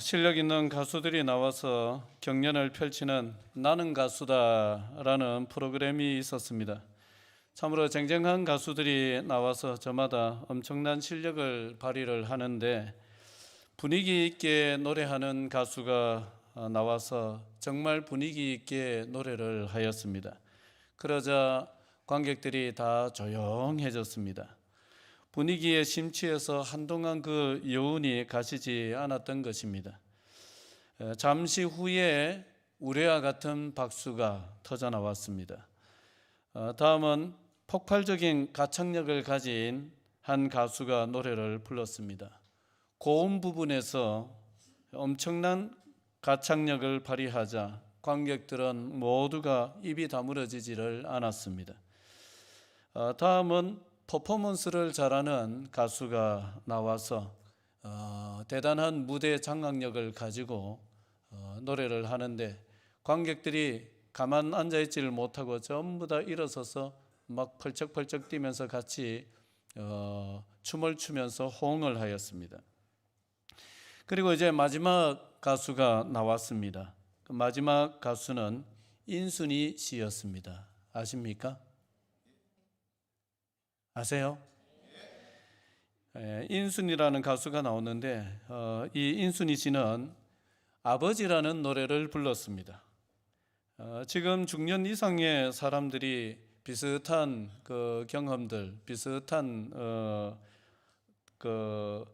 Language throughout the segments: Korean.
실력 있는 가수들이 나와서 경연을 펼치는 나는 가수다라는 프로그램이 있었습니다. 참으로 쟁쟁한 가수들이 나와서 저마다 엄청난 실력을 발휘를 하는데 분위기 있게 노래하는 가수가 나와서 정말 분위기 있게 노래를 하였습니다. 그러자 관객들이 다 조용해졌습니다. 분위기에 심취해서 한동안 그 여운이 가시지 않았던 것입니다. 잠시 후에 우레와 같은 박수가 터져 나왔습니다. 다음은 폭발적인 가창력을 가진 한 가수가 노래를 불렀습니다. 고음 부분에서 엄청난 가창력을 발휘하자 관객들은 모두가 입이 다물어지지를 않았습니다. 다음은 퍼포먼스를 잘하는 가수가 나와서 대단한 무대 장악력을 가지고 노래를 하는데 관객들이 가만 앉아있지를 못하고 전부 다 일어서서 막 펄쩍펄쩍 뛰면서 같이 춤을 추면서 호응을 하였습니다. 그리고 이제 마지막 가수가 나왔습니다. 그 마지막 가수는 인순이 씨였습니다. 아십니까? 아세요? 인순이라는 가수가 나오는데 이 인순이 씨는 아버지라는 노래를 불렀습니다. 지금 중년 이상의 사람들이 비슷한 그 경험들, 비슷한 그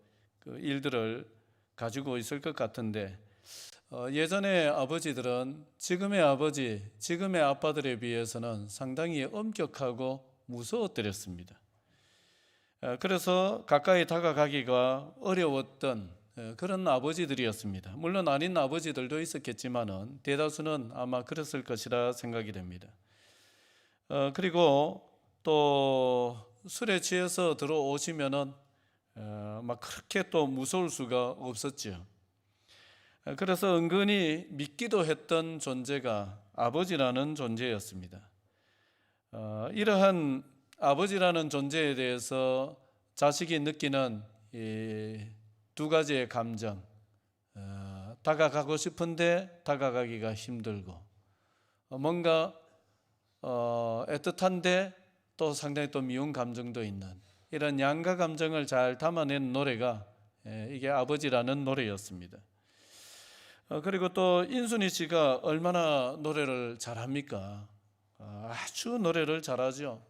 일들을 가지고 있을 것 같은데 예전의 아버지들은 지금의 아버지, 지금의 아빠들에 비해서는 상당히 엄격하고 무서웠더랬습니다. 그래서 가까이 다가가기가 어려웠던 그런 아버지들이었습니다. 물론 아닌 아버지들도 있었겠지만은 대다수는 아마 그랬을 것이라 생각이 됩니다. 그리고 또 술에 취해서 들어오시면은 막 그렇게 또 무서울 수가 없었죠. 그래서 은근히 믿기도 했던 존재가 아버지라는 존재였습니다. 이러한 아버지라는 존재에 대해서 자식이 느끼는 이 두 가지의 감정, 다가가고 싶은데 다가가기가 힘들고 뭔가 애틋한데 또 상당히 또 미운 감정도 있는 이런 양가 감정을 잘 담아낸 노래가 이게 아버지라는 노래였습니다. 그리고 또 인순이 씨가 얼마나 노래를 잘합니까? 아주 노래를 잘하죠.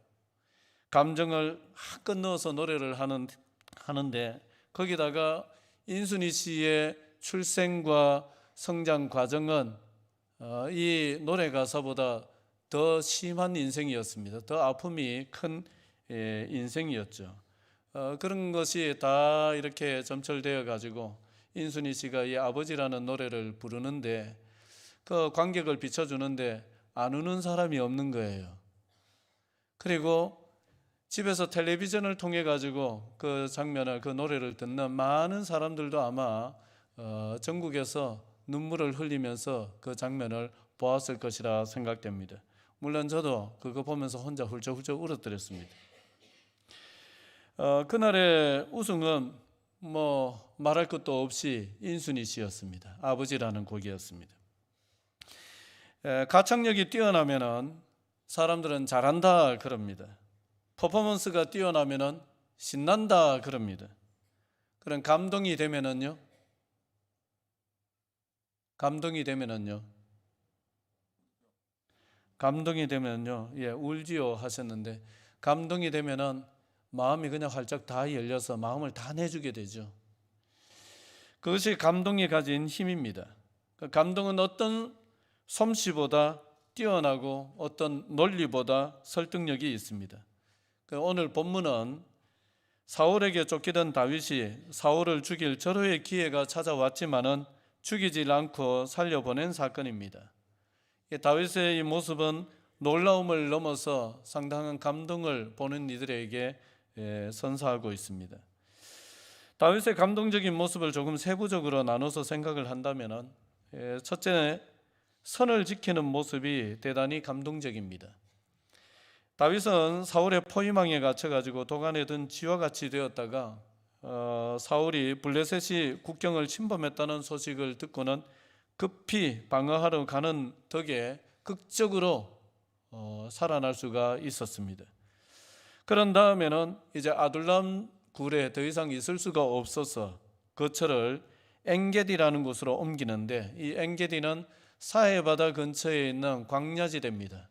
감정을 한껏 넣어서 노래를 하는데 거기다가 인순이 씨의 출생과 성장 과정은 이 노래 가사보다 더 심한 인생이었습니다. 더 아픔이 큰 인생이었죠. 그런 것이 다 이렇게 점철되어 가지고 인순이 씨가 이 아버지라는 노래를 부르는데 그 관객을 비춰주는데 안 우는 사람이 없는 거예요. 그리고 집에서 텔레비전을 통해 가지고 그 장면을, 그 노래를 듣는 많은 사람들도 아마 전국에서 눈물을 흘리면서 그 장면을 보았을 것이라 생각됩니다. 물론 저도 그거 보면서 혼자 훌쩍훌쩍 울었더랬습니다. 그날의 우승은 뭐 말할 것도 없이 인순이 씨였습니다. 아버지라는 곡이었습니다. 가창력이 뛰어나면은 사람들은 잘한다 그럽니다. 퍼포먼스가 뛰어나면은 신난다 그럽니다. 그런 감동이 되면은요, 예, 울지요 하셨는데 감동이 되면은 마음이 그냥 활짝 다 열려서 마음을 다 내주게 되죠. 그것이 감동이 가진 힘입니다. 그 감동은 어떤 솜씨보다 뛰어나고 어떤 논리보다 설득력이 있습니다. 오늘 본문은 사울에게 쫓기던 다윗이 사울을 죽일 절호의 기회가 찾아왔지만은 죽이지 않고 살려보낸 사건입니다. 다윗의 이 모습은 놀라움을 넘어서 상당한 감동을 보는 이들에게 선사하고 있습니다. 다윗의 감동적인 모습을 조금 세부적으로 나눠서 생각을 한다면 첫째, 선을 지키는 모습이 대단히 감동적입니다. 다윗은 사울의 포위망에 갇혀가지고 도간에 든 쥐와 같이 되었다가 사울이 블레셋이 국경을 침범했다는 소식을 듣고는 급히 방어하러 가는 덕에 극적으로 살아날 수가 있었습니다. 그런 다음에는 이제 아둘람 굴에 더 이상 있을 수가 없어서 거처를 엔게디라는 곳으로 옮기는데, 이 엔게디는 사해 바다 근처에 있는 광야지대입니다.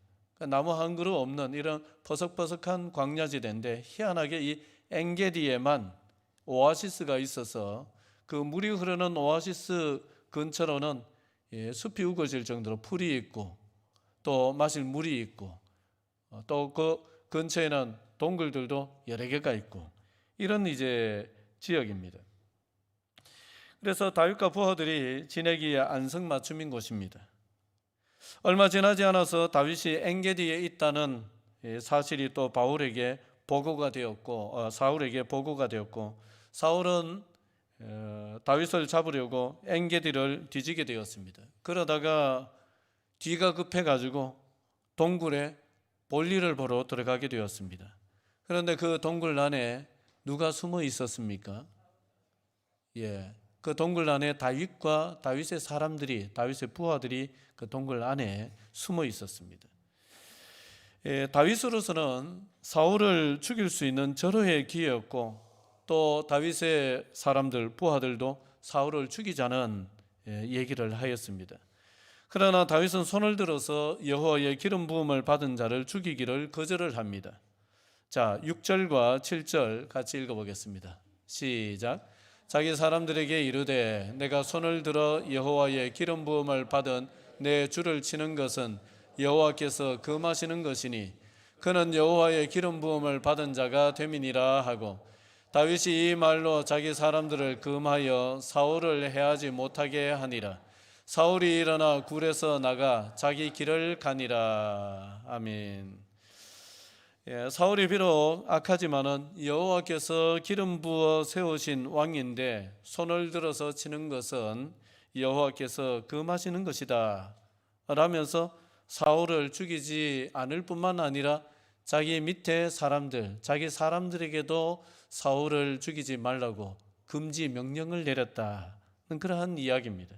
나무 한 그루 없는 이런 퍼석퍼석한 광야지대인데, 희한하게 이 엔게디에만 오아시스가 있어서 그 물이 흐르는 오아시스 근처로는 숲이 우거질 정도로 풀이 있고 또 마실 물이 있고 또 그 근처에는 동굴들도 여러 개가 있고 이런 이제 지역입니다. 그래서 다윗과 부하들이 지내기에 안성맞춤인 곳입니다. 얼마 지나지 않아서 다윗이 엔게디에 있다는 사실이 또 바울에게 보고가 되었고 사울에게 보고가 되었고, 사울은 다윗을 잡으려고 엔게디를 뒤지게 되었습니다. 그러다가 뒤가 급해가지고 동굴에 볼일을 보러 들어가게 되었습니다. 그런데 그 동굴 안에 누가 숨어 있었습니까? 그 동굴 안에 다윗과 다윗의 사람들이, 다윗의 부하들이 그 동굴 안에 숨어 있었습니다. 다윗으로서는 사울을 죽일 수 있는 절호의 기회였고, 또 다윗의 사람들, 부하들도 사울을 죽이자는 얘기를 하였습니다. 그러나 다윗은 손을 들어서 여호와의 기름 부음을 받은 자를 죽이기를 거절을 합니다. 자, 6절과 7절 같이 읽어보겠습니다. 시작. 자기 사람들에게 이르되 내가 손을 들어 여호와의 기름 부음을 받은 내 주를 치는 것은 여호와께서 금하시는 것이니 그는 여호와의 기름 부음을 받은 자가 됨이니라 하고, 다윗이 이 말로 자기 사람들을 금하여 사울을 해하지 못하게 하니라. 사울이 일어나 굴에서 나가 자기 길을 가니라. 아멘. 사울이 비록 악하지만은 여호와께서 기름 부어 세우신 왕인데 손을 들어서 치는 것은 여호와께서 금하시는 것이다 라면서 사울을 죽이지 않을 뿐만 아니라 자기 밑에 사람들, 자기 사람들에게도 사울을 죽이지 말라고 금지 명령을 내렸다는 그러한 이야기입니다.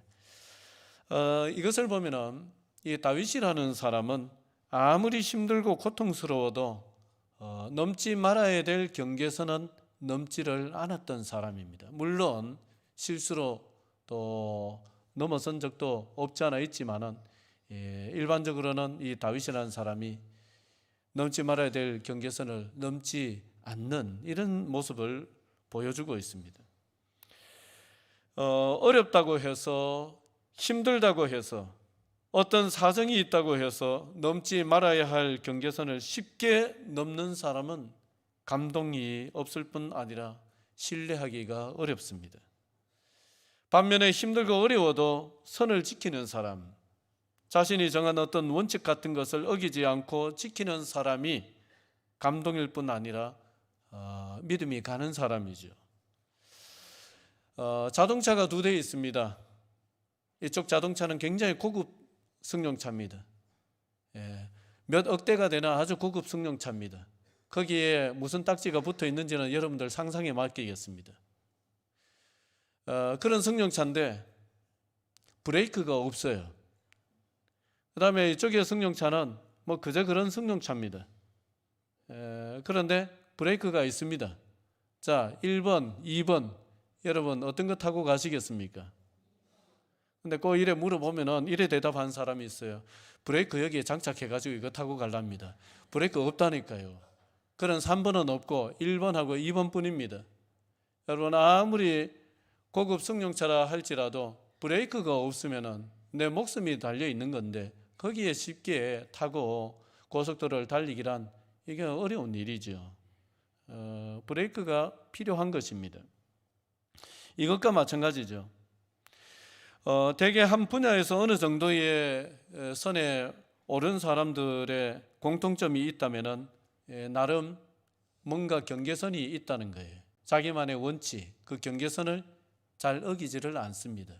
이것을 보면은 이 다윗이라는 사람은 아무리 힘들고 고통스러워도 넘지 말아야 될 경계선은 넘지를 않았던 사람입니다. 물론 실수로 또 넘어선 적도 없지 않아 있지만은 일반적으로는 이 다윗이라는 사람이 넘지 말아야 될 경계선을 넘지 않는 이런 모습을 보여주고 있습니다. 어렵다고 해서, 힘들다고 해서, 어떤 사정이 있다고 해서 넘지 말아야 할 경계선을 쉽게 넘는 사람은 감동이 없을 뿐 아니라 신뢰하기가 어렵습니다. 반면에 힘들고 어려워도 선을 지키는 사람, 자신이 정한 어떤 원칙 같은 것을 어기지 않고 지키는 사람이 감동일 뿐 아니라 믿음이 가는 사람이죠. 자동차가 2대 있습니다. 이쪽 자동차는 굉장히 고급 승용차입니다. 몇 억대가 되는 아주 고급 승용차입니다. 거기에 무슨 딱지가 붙어 있는지는 여러분들 상상에 맡기겠습니다. 그런 승용차인데 브레이크가 없어요. 그 다음에 이쪽의 승용차는 뭐 그저 그런 승용차입니다. 그런데 브레이크가 있습니다. 자, 1번, 2번 여러분 어떤 거 타고 가시겠습니까? 근데 꼭 이래 물어보면은 이래 대답하는 사람이 있어요. 브레이크 여기에 장착해가지고 이거 타고 갈랍니다. 브레이크 없다니까요. 그런 3번은 없고 1번하고 2번 뿐입니다. 여러분 아무리 고급 승용차라 할지라도 브레이크가 없으면은 내 목숨이 달려 있는 건데 거기에 쉽게 타고 고속도로를 달리기란 이게 어려운 일이죠. 브레이크가 필요한 것입니다. 이것과 마찬가지죠. 대개 한 분야에서 어느 정도의 선에 오른 사람들의 공통점이 있다면은 나름 뭔가 경계선이 있다는 거예요. 자기만의 원칙, 그 경계선을 잘 어기지를 않습니다.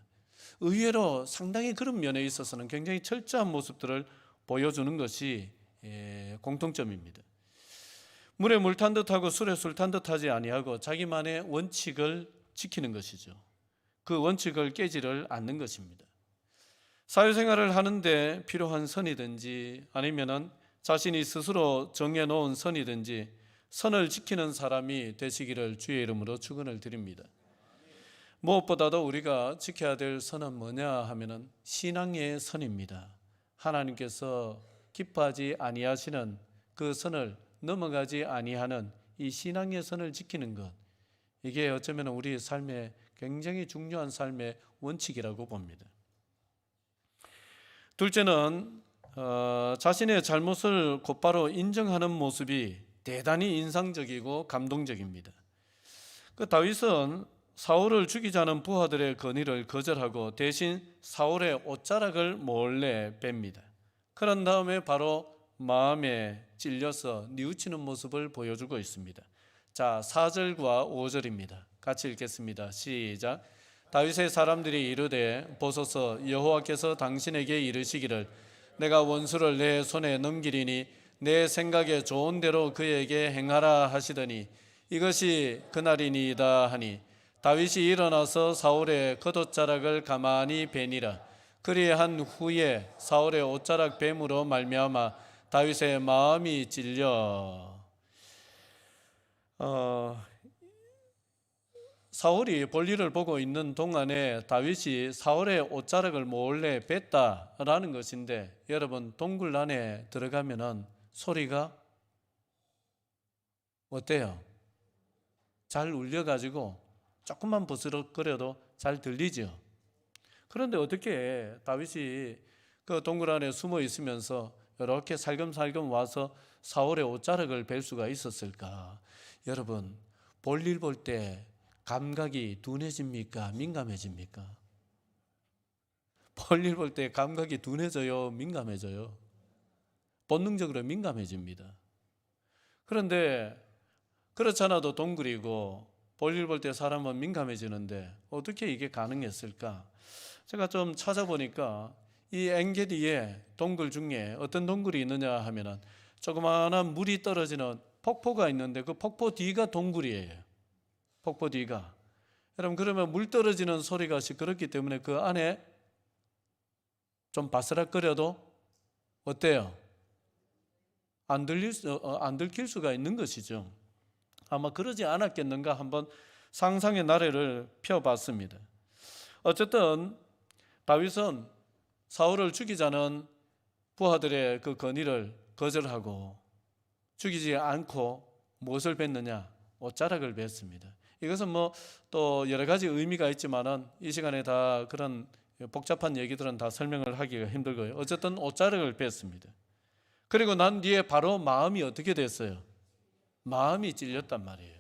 의외로 상당히 그런 면에 있어서는 굉장히 철저한 모습들을 보여주는 것이 공통점입니다. 물에 물 탄 듯하고 술에 술 탄 듯하지 아니하고 자기만의 원칙을 지키는 것이죠. 그 원칙을 깨지를 않는 것입니다. 사회생활을 하는데 필요한 선이든지 아니면은 자신이 스스로 정해놓은 선이든지 선을 지키는 사람이 되시기를 주의 이름으로 축원을 드립니다. 무엇보다도 우리가 지켜야 될 선은 뭐냐 하면은 신앙의 선입니다. 하나님께서 기뻐하지 아니하시는 그 선을 넘어가지 아니하는 이 신앙의 선을 지키는 것, 이게 어쩌면 우리 삶의 굉장히 중요한 삶의 원칙이라고 봅니다. 둘째는 자신의 잘못을 곧바로 인정하는 모습이 대단히 인상적이고 감동적입니다. 그 다윗은 사울을 죽이자는 부하들의 건의를 거절하고 대신 사울의 옷자락을 몰래 뺍니다. 그런 다음에 바로 마음에 찔려서 뉘우치는 모습을 보여주고 있습니다. 자, 4절과 5절입니다. 같이 읽겠습니다. 시작. 다윗의 사람들이 이르되 보소서, 여호와께서 당신에게 이르시기를 내가 원수를 내 손에 넘기리니 내 생각에 좋은 대로 그에게 행하라 하시더니 이것이 그날이니이다 하니 다윗이 일어나서 사울의 겉옷자락을 가만히 베니라. 그리한 후에 사울의 옷자락 뱀으로 말미암아 다윗의 마음이 찔려 사울이 볼일을 보고 있는 동안에 다윗이 사울의 옷자락을 몰래 뺐다라는 것인데, 여러분 동굴 안에 들어가면은 소리가 어때요? 잘 울려가지고 조금만 부스럭거려도 잘 들리죠. 그런데 어떻게 다윗이 그 동굴 안에 숨어 있으면서 이렇게 살금살금 와서 사울의 옷자락을 벨 수가 있었을까? 여러분, 볼일 볼 때 감각이 둔해집니까? 민감해집니까? 볼일 볼 때 감각이 둔해져요? 민감해져요? 본능적으로 민감해집니다. 그런데 그렇지 않아도 동굴이고 볼일 볼 때 사람은 민감해지는데 어떻게 이게 가능했을까? 제가 좀 찾아보니까 이 엔게디의 동굴 중에 어떤 동굴이 있느냐 하면은 조그마한 물이 떨어지는 폭포가 있는데 그 폭포 뒤가 동굴이에요. 폭포 뒤가. 여러분, 그러면 물 떨어지는 소리가 시끄럽기 때문에 그 안에 좀 바스락거려도 어때요? 안 들킬 수가 있는 것이죠. 아마 그러지 않았겠는가 한번 상상의 나래를 펴봤습니다. 어쨌든 다윗은 사울을 죽이자는 부하들의 그 건의를 거절하고 죽이지 않고 무엇을 뱉느냐? 옷자락을 뱉습니다. 이것은 뭐 또 여러 가지 의미가 있지만은 이 시간에 다 그런 복잡한 얘기들은 다 설명을 하기가 힘들고요. 어쨌든 옷자락을 뱉습니다. 그리고 난 뒤에 바로 마음이 어떻게 됐어요? 마음이 찔렸단 말이에요.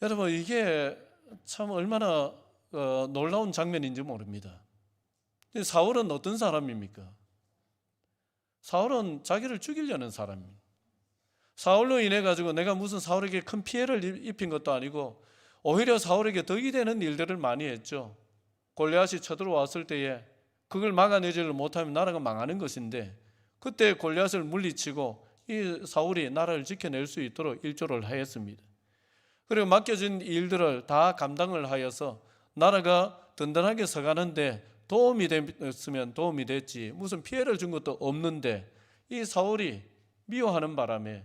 여러분, 이게 참 얼마나 놀라운 장면인지 모릅니다. 사울은 어떤 사람입니까? 사울은 자기를 죽이려는 사람입니다. 사울로 인해 가지고 내가 무슨 사울에게 큰 피해를 입힌 것도 아니고 오히려 사울에게 덕이 되는 일들을 많이 했죠. 골리앗이 쳐들어왔을 때에 그걸 막아내지를 못하면 나라가 망하는 것인데, 그때 골리앗을 물리치고 이 사울이 나라를 지켜낼 수 있도록 일조를 하였습니다. 그리고 맡겨진 일들을 다 감당을 하여서 나라가 든든하게 서가는데 도움이 됐으면 도움이 됐지, 무슨 피해를 준 것도 없는데 이 사울이 미워하는 바람에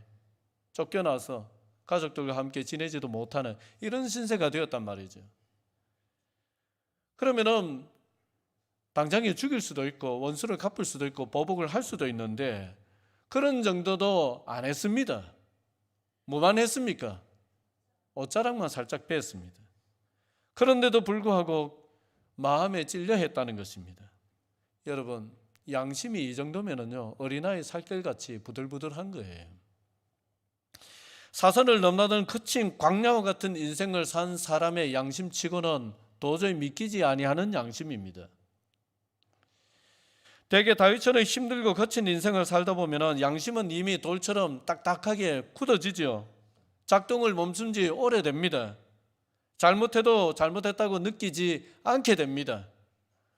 쫓겨나서 가족들과 함께 지내지도 못하는 이런 신세가 되었단 말이죠. 그러면은 당장에 죽일 수도 있고 원수를 갚을 수도 있고 보복을 할 수도 있는데 그런 정도도 안 했습니다. 뭐만 했습니까? 옷자락만 살짝 뺐습니다. 그런데도 불구하고 마음에 찔려 했다는 것입니다. 여러분, 양심이 이 정도면은요, 어린아이 살결같이 부들부들한 거예요. 사선을 넘나든 거친 광야와 같은 인생을 산 사람의 양심치고는 도저히 믿기지 아니하는 양심입니다. 대개 다윗처럼 힘들고 거친 인생을 살다 보면 양심은 이미 돌처럼 딱딱하게 굳어지죠. 작동을 멈춘 지 오래됩니다. 잘못해도 잘못했다고 느끼지 않게 됩니다.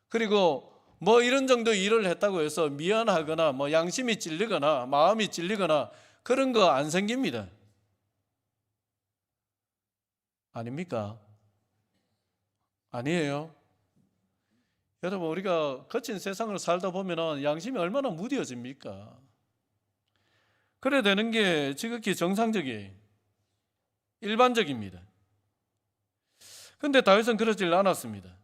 그리고 뭐 이런 정도 일을 했다고 해서 미안하거나 뭐 양심이 찔리거나 마음이 찔리거나 그런 거 안 생깁니다. 아닙니까? 아니에요. 여러분, 우리가 거친 세상을 살다 보면 양심이 얼마나 무뎌집니까? 그래 되는 게 지극히 정상적이에요. 일반적입니다. 그런데 다윗은 그러질 않았습니다.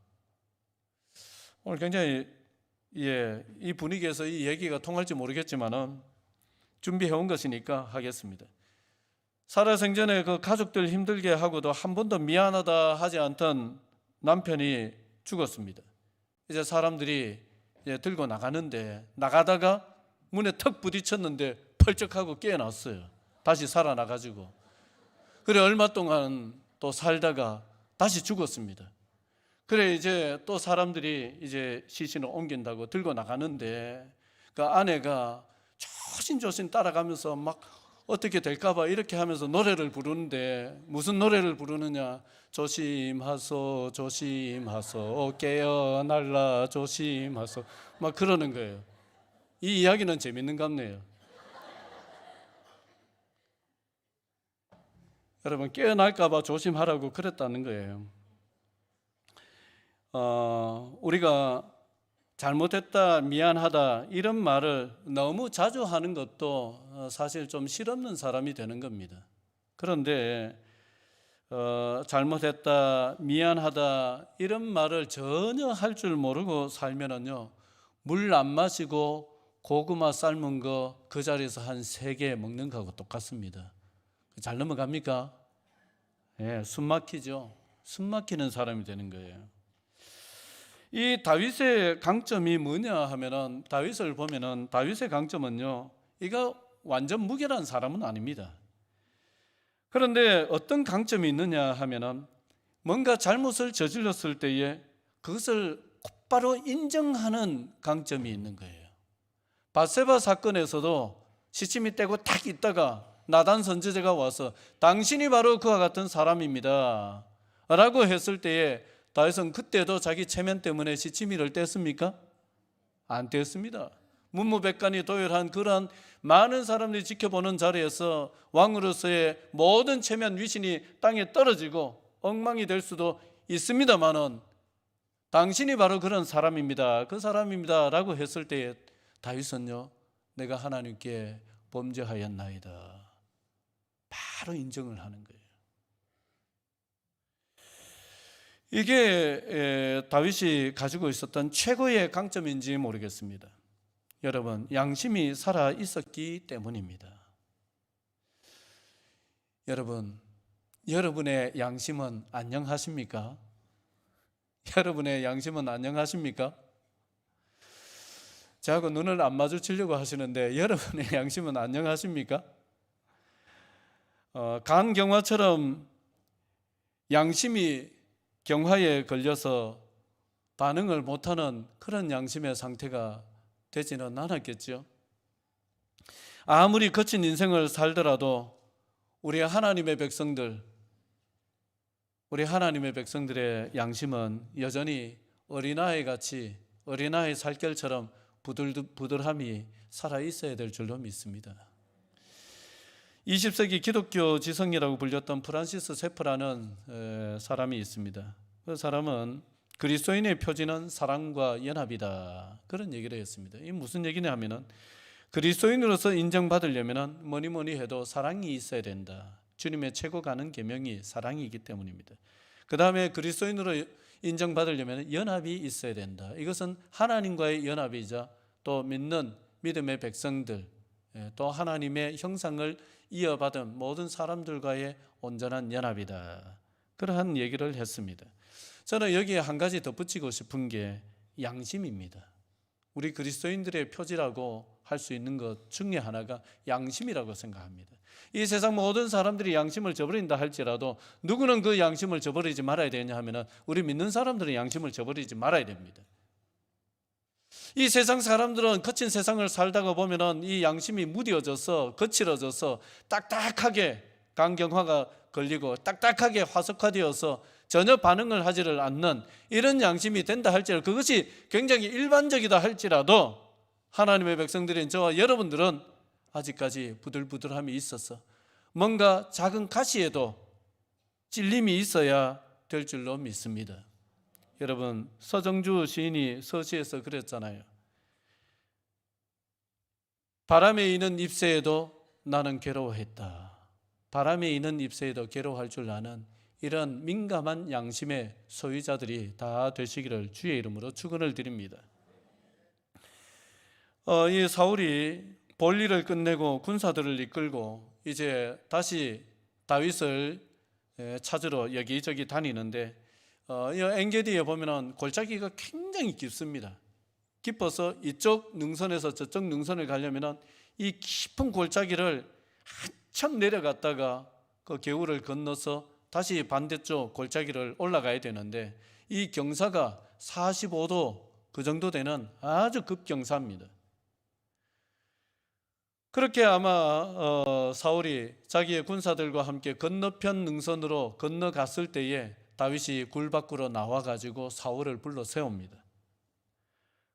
오늘 굉장히 이 분위기에서 이 얘기가 통할지 모르겠지만은 준비해 온 것이니까 하겠습니다. 살아생전에 그 가족들 힘들게 하고도 한 번도 미안하다 하지 않던 남편이 죽었습니다. 이제 사람들이 이제 들고 나가는데 나가다가 문에 턱 부딪혔는데 펄쩍하고 깨어났어요. 다시 살아나가지고. 그래 얼마 동안 또 살다가 다시 죽었습니다. 그래 이제 또 사람들이 이제 시신을 옮긴다고 들고 나가는데 그 아내가 조심조심 따라가면서 막 어떻게 될까봐 이렇게 하면서 노래를 부르는데 무슨 노래를 부르느냐? 조심하소 조심하소 깨어날라 조심하소 막 그러는 거예요. 이 이야기는 재밌는 것 같네요. 여러분 깨어날까봐 조심하라고 그랬다는 거예요. 우리가 잘못했다, 미안하다 이런 말을 너무 자주 하는 것도 사실 좀 실없는 사람이 되는 겁니다. 그런데 잘못했다, 미안하다 이런 말을 전혀 할 줄 모르고 살면은요, 물 안 마시고 고구마 삶은 거 그 자리에서 한 3개 먹는 거하고 똑같습니다. 잘 넘어갑니까? 예, 숨 막히죠. 숨 막히는 사람이 되는 거예요. 이 다윗의 강점이 뭐냐 하면은 다윗을 보면은 다윗의 강점은요, 이거 완전 무결한 사람은 아닙니다. 그런데 어떤 강점이 있느냐 하면은 뭔가 잘못을 저질렀을 때에 그것을 곧바로 인정하는 강점이 있는 거예요. 밧세바 사건에서도 시침이 떼고 탁 있다가 나단 선지자가 와서 당신이 바로 그와 같은 사람입니다 라고 했을 때에 다윗은 그때도 자기 체면 때문에 시치미를 뗐습니까? 안 뗐습니다. 문무백관이 도열한 그러한 많은 사람들이 지켜보는 자리에서 왕으로서의 모든 체면 위신이 땅에 떨어지고 엉망이 될 수도 있습니다만은 당신이 바로 그런 사람입니다. 그 사람입니다 라고 했을 때에 다윗은요, 내가 하나님께 범죄하였나이다 바로 인정을 하는 거예요. 이게 다윗이 가지고 있었던 최고의 강점인지 모르겠습니다. 여러분, 양심이 살아 있었기 때문입니다. 여러분, 여러분의 양심은 안녕하십니까? 여러분의 양심은 안녕하십니까? 저하고 눈을 안 마주치려고 하시는데 여러분의 양심은 안녕하십니까? 간경화처럼 양심이 경화에 걸려서 반응을 못하는 그런 양심의 상태가 되지는 않았겠죠. 아무리 거친 인생을 살더라도 우리 하나님의 백성들의 양심은 여전히 어린아이 같이 어린아이 살결처럼 부들부들함이 살아있어야 될 줄로 믿습니다. 20세기 기독교 지성이라고 불렸던 프란시스 세프라는 사람이 있습니다. 그 사람은 그리스도인의 표지는 사랑과 연합이다 그런 얘기를 했습니다. 이 무슨 얘기냐 하면은 그리스도인으로서 인정받으려면 뭐니 해도 사랑이 있어야 된다. 주님의 최고 가는 계명이 사랑이기 때문입니다. 그 다음에 그리스도인으로 인정받으려면 연합이 있어야 된다. 이것은 하나님과의 연합이자 또 믿는 믿음의 백성들, 또 하나님의 형상을 이어받은 모든 사람들과의 온전한 연합이다. 그러한 얘기를 했습니다. 저는 여기에 한 가지 덧붙이고 싶은 게 양심입니다. 우리 그리스도인들의 표지라고 할 수 있는 것 중에 하나가 양심이라고 생각합니다. 이 세상 모든 사람들이 양심을 저버린다 할지라도 누구는 그 양심을 저버리지 말아야 되냐 하면 우리 믿는 사람들은 양심을 저버리지 말아야 됩니다. 이 세상 사람들은 거친 세상을 살다가 보면은 이 양심이 무뎌져서 거칠어져서 딱딱하게 간경화가 걸리고 딱딱하게 화석화되어서 전혀 반응을 하지를 않는 이런 양심이 된다 할지라도 그것이 굉장히 일반적이다 할지라도 하나님의 백성들인 저와 여러분들은 아직까지 부들부들함이 있어서 뭔가 작은 가시에도 찔림이 있어야 될 줄로 믿습니다. 여러분, 서정주 시인이 서시에서 그랬잖아요. 바람에 이는 잎새에도 나는 괴로워했다. 바람에 이는 잎새에도 괴로워할 줄 아는 이런 민감한 양심의 소유자들이 다 되시기를 주의 이름으로 축원을 드립니다. 이 사울이 볼일을 끝내고 군사들을 이끌고 이제 다시 다윗을 찾으러 여기저기 다니는데 이 엔게디에 보면은 골짜기가 굉장히 깊습니다. 깊어서 이쪽 능선에서 저쪽 능선을 가려면은 이 깊은 골짜기를 한참 내려갔다가 그 개울을 건너서 다시 반대쪽 골짜기를 올라가야 되는데 이 경사가 45도 그 정도 되는 아주 급경사입니다. 그렇게 아마 사울이 자기의 군사들과 함께 건너편 능선으로 건너갔을 때에 다윗이 굴 밖으로 나와가지고 사울을 불러 세웁니다.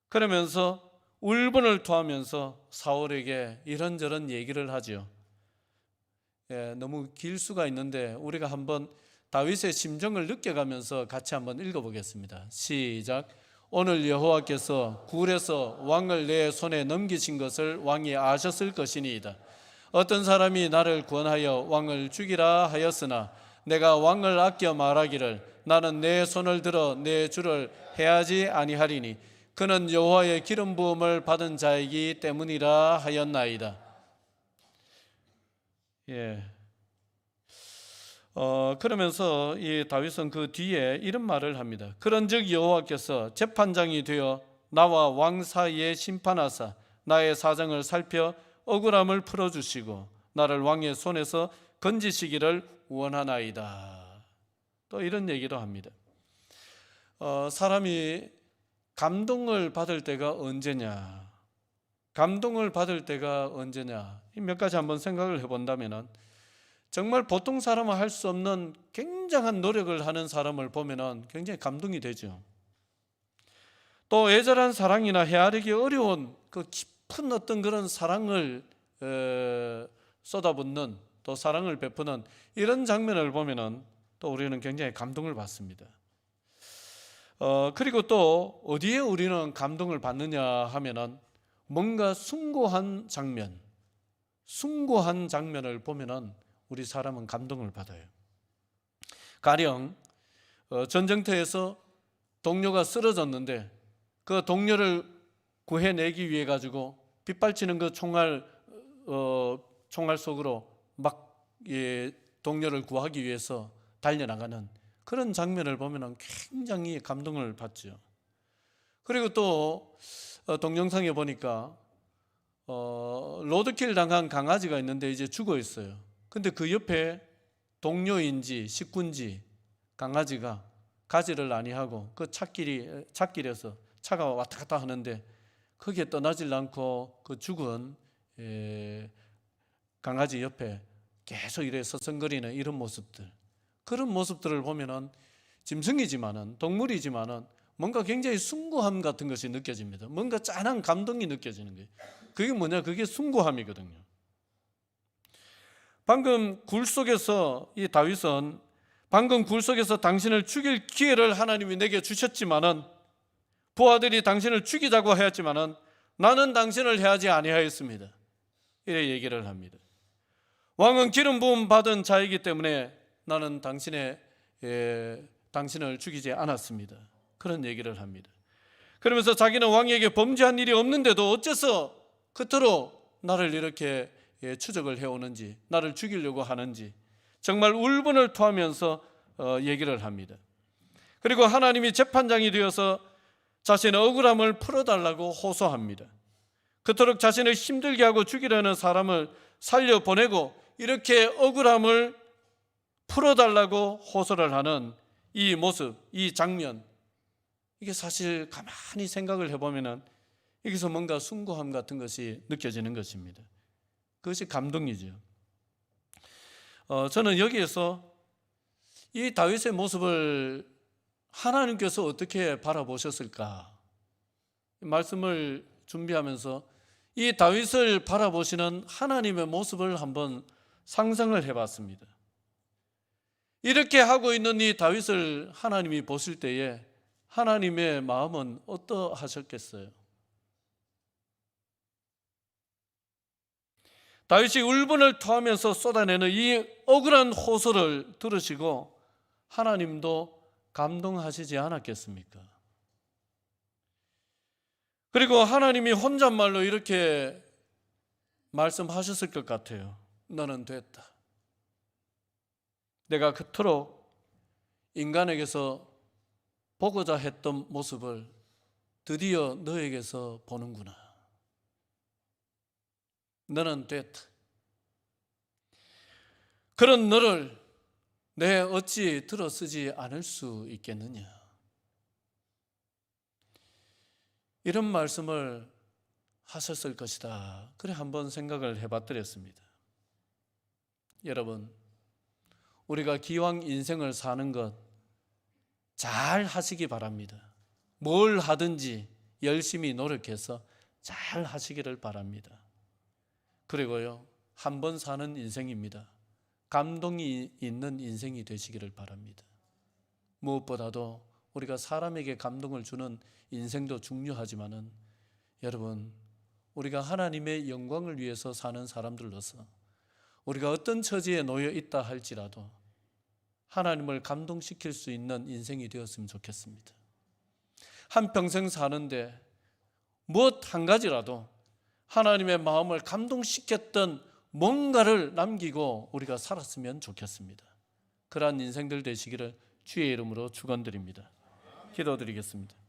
그러면서 울분을 토하면서 사울에게 이런저런 얘기를 하죠. 너무 길 수가 있는데 우리가 한번 다윗의 심정을 느껴가면서 같이 한번 읽어보겠습니다. 시작. 오늘 여호와께서 굴에서 왕을 내 손에 넘기신 것을 왕이 아셨을 것이니이다. 어떤 사람이 나를 권하여 왕을 죽이라 하였으나 내가 왕을 아껴 말하기를 나는 내 손을 들어 내 주를 해하지 아니하리니 그는 여호와의 기름 부음을 받은 자이기 때문이라 하였나이다. 그러면서 이 다윗은 그 뒤에 이런 말을 합니다. 그런즉 여호와께서 재판장이 되어 나와 왕 사이에 심판하사 나의 사정을 살펴 억울함을 풀어주시고 나를 왕의 손에서 건지시기를 원하나이다. 또 이런 얘기도 합니다. 사람이 감동을 받을 때가 언제냐? 감동을 받을 때가 언제냐? 몇 가지 한번 생각을 해본다면은 정말 보통 사람은 할 수 없는 굉장한 노력을 하는 사람을 보면은 굉장히 감동이 되죠. 또 애절한 사랑이나 헤아리기 어려운 그 깊은 어떤 그런 사랑을 쏟아붓는 또 사랑을 베푸는 이런 장면을 보면은 또 우리는 굉장히 감동을 받습니다. 그리고 또 어디에 우리는 감동을 받느냐 하면은 뭔가 숭고한 장면을 보면은 우리 사람은 감동을 받아요. 가령 전쟁터에서 동료가 쓰러졌는데 그 동료를 구해내기 위해 가지고 빗발치는 그 총알 속으로 막 동료를 구하기 위해서 달려나가는 그런 장면을 보면 굉장히 감동을 받죠. 그리고 또 동영상에 보니까 로드킬 당한 강아지가 있는데 이제 죽어 있어요. 근데 그 옆에 동료인지 식구인지 강아지가 가지를 아니하고 그 찻길에서 차가 왔다 갔다 하는데 거기에 떠나질 않고 그 죽은 강아지 옆에 계속 이래 서성거리는 이런 모습들, 그런 모습들을 보면은 짐승이지만은 동물이지만은 뭔가 굉장히 숭고함 같은 것이 느껴집니다. 뭔가 짠한 감동이 느껴지는 거예요. 그게 뭐냐? 그게 숭고함이거든요. 방금 굴 속에서 이 다윗은 방금 굴 속에서 당신을 죽일 기회를 하나님이 내게 주셨지만은 부하들이 당신을 죽이자고 하였지만은 나는 당신을 해하지 아니하였습니다. 이래 얘기를 합니다. 왕은 기름 부음 받은 자이기 때문에 나는 당신을 죽이지 않았습니다. 그런 얘기를 합니다. 그러면서 자기는 왕에게 범죄한 일이 없는데도 어째서 그토록 나를 이렇게 추적을 해오는지, 나를 죽이려고 하는지 정말 울분을 토하면서 얘기를 합니다. 그리고 하나님이 재판장이 되어서 자신의 억울함을 풀어달라고 호소합니다. 그토록 자신을 힘들게 하고 죽이려는 사람을 살려보내고 이렇게 억울함을 풀어달라고 호소를 하는 이 모습, 이 장면, 이게 사실 가만히 생각을 해보면 여기서 뭔가 숭고함 같은 것이 느껴지는 것입니다. 그것이 감동이죠. 저는 여기에서 이 다윗의 모습을 하나님께서 어떻게 바라보셨을까? 말씀을 준비하면서 이 다윗을 바라보시는 하나님의 모습을 한번 상상을 해봤습니다. 이렇게 하고 있는 이 다윗을 하나님이 보실 때에 하나님의 마음은 어떠하셨겠어요? 다윗이 울분을 토하면서 쏟아내는 이 억울한 호소를 들으시고 하나님도 감동하시지 않았겠습니까? 그리고 하나님이 혼잣말로 이렇게 말씀하셨을 것 같아요. 너는 됐다. 내가 그토록 인간에게서 보고자 했던 모습을 드디어 너에게서 보는구나. 너는 됐다. 그런 너를 내 어찌 들어쓰지 않을 수 있겠느냐. 이런 말씀을 하셨을 것이다. 그래 한번 생각을 해봤더랬습니다. 여러분, 우리가 기왕 인생을 사는 것 잘 하시기 바랍니다. 뭘 하든지 열심히 노력해서 잘 하시기를 바랍니다. 그리고요, 한 번 사는 인생입니다. 감동이 있는 인생이 되시기를 바랍니다. 무엇보다도 우리가 사람에게 감동을 주는 인생도 중요하지만은 여러분, 우리가 하나님의 영광을 위해서 사는 사람들로서 우리가 어떤 처지에 놓여 있다 할지라도 하나님을 감동시킬 수 있는 인생이 되었으면 좋겠습니다. 한평생 사는데 무엇 한 가지라도 하나님의 마음을 감동시켰던 뭔가를 남기고 우리가 살았으면 좋겠습니다. 그러한 인생들 되시기를 주의 이름으로 축원드립니다. 기도드리겠습니다.